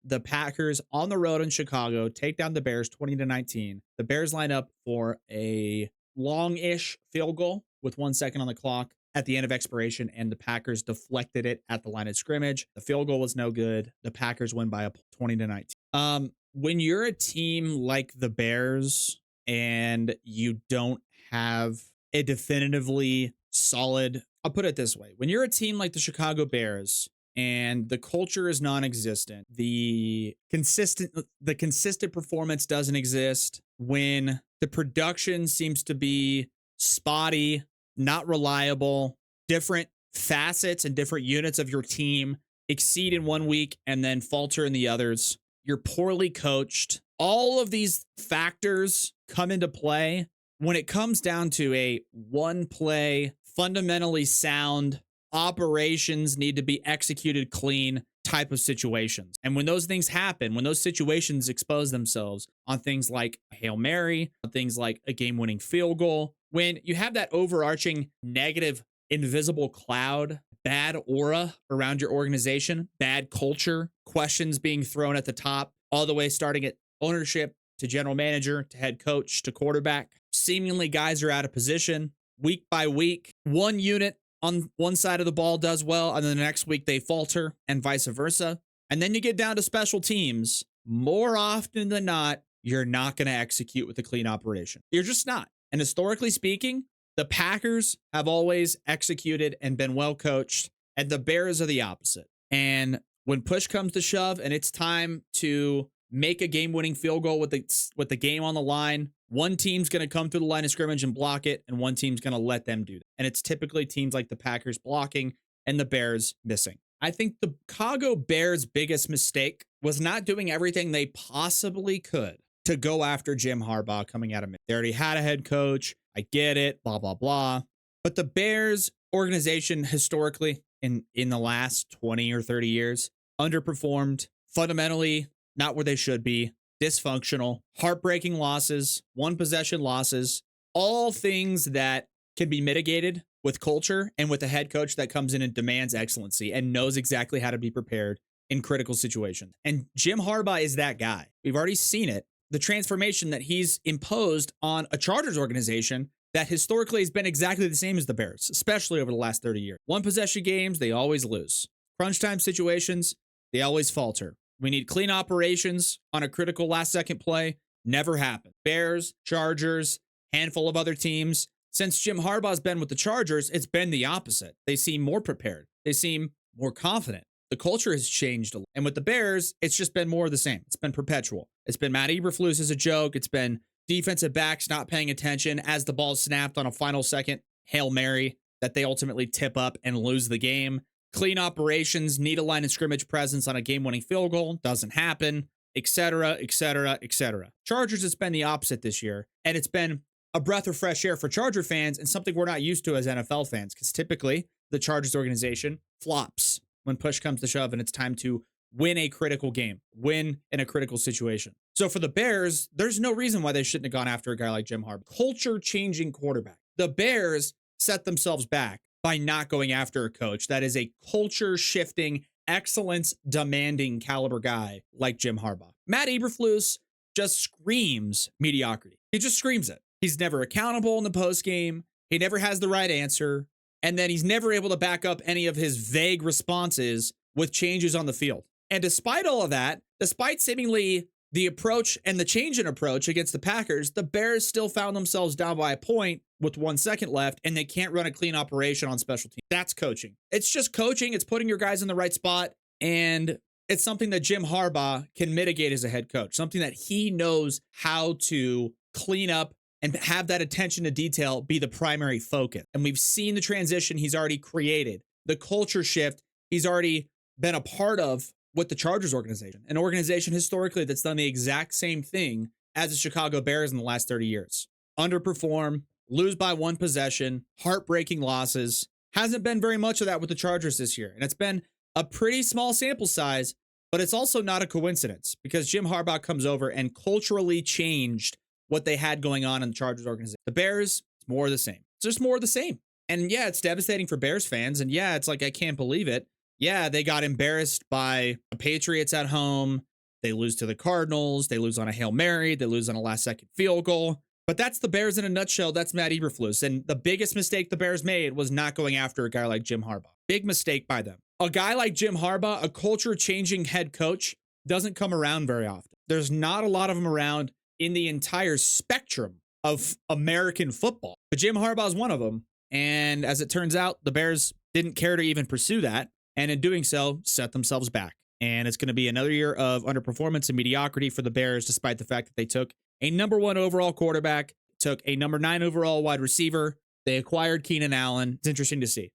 the Packers on the road in Chicago take down the Bears 20-19. The Bears line up for a long-ish field goal with 1 second on the clock at the end of expiration, and the Packers deflected it at the line of scrimmage. The field goal was no good. The Packers win by a 20-19. When you're a team like the Bears and you don't have a definitively solid, I'll put it this way. When you're a team like the Chicago Bears and the culture is non-existent, the consistent performance doesn't exist, when the production seems to be spotty, not reliable, different facets and different units of your team exceed in one week and then falter in the others, you're poorly coached. All of these factors come into play when it comes down to a one play, fundamentally sound, operations need to be executed clean type of situations. And when those things happen, when those situations expose themselves on things like Hail Mary, on things like a game-winning field goal, when you have that overarching negative invisible cloud, bad aura around your organization, bad culture, questions being thrown at the top, all the way starting at ownership to general manager to head coach to quarterback, seemingly guys are out of position week by week. One unit on one side of the ball does well, and then the next week they falter, and vice versa. And then you get down to special teams. More often than not, you're not going to execute with a clean operation. You're just not. And historically speaking, the Packers have always executed and been well coached, and the Bears are the opposite. And when push comes to shove and it's time to make a game-winning field goal with the game on the line, one team's going to come through the line of scrimmage and block it, and one team's going to let them do that. And it's typically teams like the Packers blocking and the Bears missing. I think the Chicago Bears' biggest mistake was not doing everything they possibly could to go after Jim Harbaugh coming out of it. They already had a head coach. I get it, blah, blah, blah. But the Bears organization historically in the last 20 or 30 years underperformed, fundamentally not where they should be, dysfunctional, heartbreaking losses, one possession losses, all things that can be mitigated with culture and with a head coach that comes in and demands excellency and knows exactly how to be prepared in critical situations. And Jim Harbaugh is that guy. We've already seen it. The transformation that he's imposed on a Chargers organization that historically has been exactly the same as the Bears, especially over the last 30 years. One possession games, they always lose. Crunch time situations, they always falter. We need clean operations on a critical last second play. Never happened. Bears, Chargers, handful of other teams. Since Jim Harbaugh's been with the Chargers, it's been the opposite. They seem more prepared. They seem more confident. The culture has changed a lot. And with the Bears, it's just been more of the same. It's been perpetual. It's been Matt Eberflus as a joke. It's been defensive backs not paying attention as the ball snapped on a final second Hail Mary that they ultimately tip up and lose the game. Clean operations, need a line of scrimmage presence on a game-winning field goal, doesn't happen, etc., etc., etc. Chargers, it's been the opposite this year, and it's been a breath of fresh air for Charger fans and something we're not used to as NFL fans, because typically the Chargers organization flops when push comes to shove and it's time to win a critical game, win in a critical situation. So for the Bears, there's no reason why they shouldn't have gone after a guy like Jim Harbaugh. Culture-changing quarterback. The Bears set themselves back by not going after a coach that is a culture-shifting, excellence-demanding caliber guy like Jim Harbaugh. Matt Eberflus just screams mediocrity. He just screams it. He's never accountable in the postgame. He never has the right answer. And then he's never able to back up any of his vague responses with changes on the field. And despite all of that, despite seemingly the approach and the change in approach against the Packers, the Bears still found themselves down by a point with 1 second left, and they can't run a clean operation on special teams. That's coaching. It's just coaching. It's putting your guys in the right spot, and it's something that Jim Harbaugh can mitigate as a head coach, something that he knows how to clean up and have that attention to detail be the primary focus. And we've seen the transition he's already created, the culture shift he's already been a part of with the Chargers organization, an organization historically that's done the exact same thing as the Chicago Bears in the last 30 years. Underperform, lose by one possession, heartbreaking losses. Hasn't been very much of that with the Chargers this year. And it's been a pretty small sample size, but it's also not a coincidence because Jim Harbaugh comes over and culturally changed what they had going on in the Chargers organization. The Bears, it's more of the same. It's just more of the same. And yeah, it's devastating for Bears fans. And yeah, it's like, I can't believe it. Yeah, they got embarrassed by the Patriots at home. They lose to the Cardinals. They lose on a Hail Mary. They lose on a last-second field goal. But that's the Bears in a nutshell. That's Matt Eberflus. And the biggest mistake the Bears made was not going after a guy like Jim Harbaugh. Big mistake by them. A guy like Jim Harbaugh, a culture-changing head coach, doesn't come around very often. There's not a lot of them around in the entire spectrum of American football. But Jim Harbaugh is one of them. And as it turns out, the Bears didn't care to even pursue that. And in doing so, set themselves back. And it's going to be another year of underperformance and mediocrity for the Bears, despite the fact that they took a number 1 overall quarterback, took a number 9 overall wide receiver. They acquired Keenan Allen. It's interesting to see.